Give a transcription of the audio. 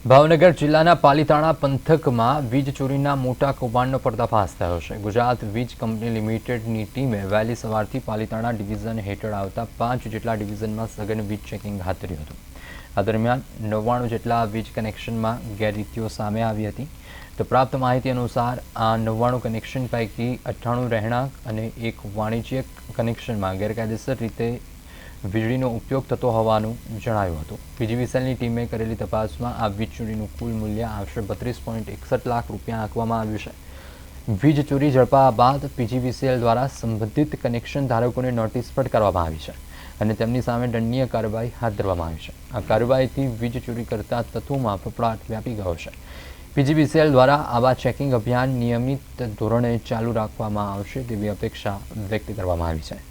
ભાવનગર જિલ્લાના પાલીતાણા પંથકમાં વીજ ચોરીના મોટા કૌભાંડનો પર્દાફાશ થયો છે। ગુજરાત વીજ કંપની લિમિટેડની ટીમે વહેલી સવારથી પાલીતાણા ડિવિઝન હેઠળ આવતા 5 જેટલા ડિવિઝનમાં સઘન વીજ ચેકિંગ હાથ ધર્યું હતું। આ દરમિયાન 99 જેટલા વીજ કનેક્શનમાં ગેરરીતિઓ સામે આવી હતી। તો પ્રાપ્ત માહિતી અનુસાર આ 99 કનેક્શન પૈકી 98 રહેણાંક અને એક વાણિજ્યક કનેક્શનમાં ગેરકાયદેસર રીતે વીજળીનો ઉપયોગ થતો હોવાનું જણાયું હતું। પીજીવીસીએલની ટીમે કરેલી તપાસમાં આ વીજ ચોરીનું કુલ મૂલ્ય આશરે 32.61 લાખ રૂપિયા આંકવામાં આવ્યું છે। વીજ ચોરી ઝડપાયા બાદ પીજીવીસીએલ દ્વારા સંબંધિત કનેક્શન ધારકોને નોટિસ ફટકારવામાં આવી છે અને તેમની સામે દંડનીય કાર્યવાહી હાથ ધરવામાં આવી છે। આ કાર્યવાહીથી વીજ ચોરી કરતા તત્વોમાં ફફડાટ વ્યાપી ગયો છે। પીજીવીસીએલ દ્વારા આવા ચેકિંગ અભિયાન નિયમિત ધોરણે ચાલુ રાખવામાં આવશે તેવી અપેક્ષા વ્યક્ત કરવામાં આવી છે।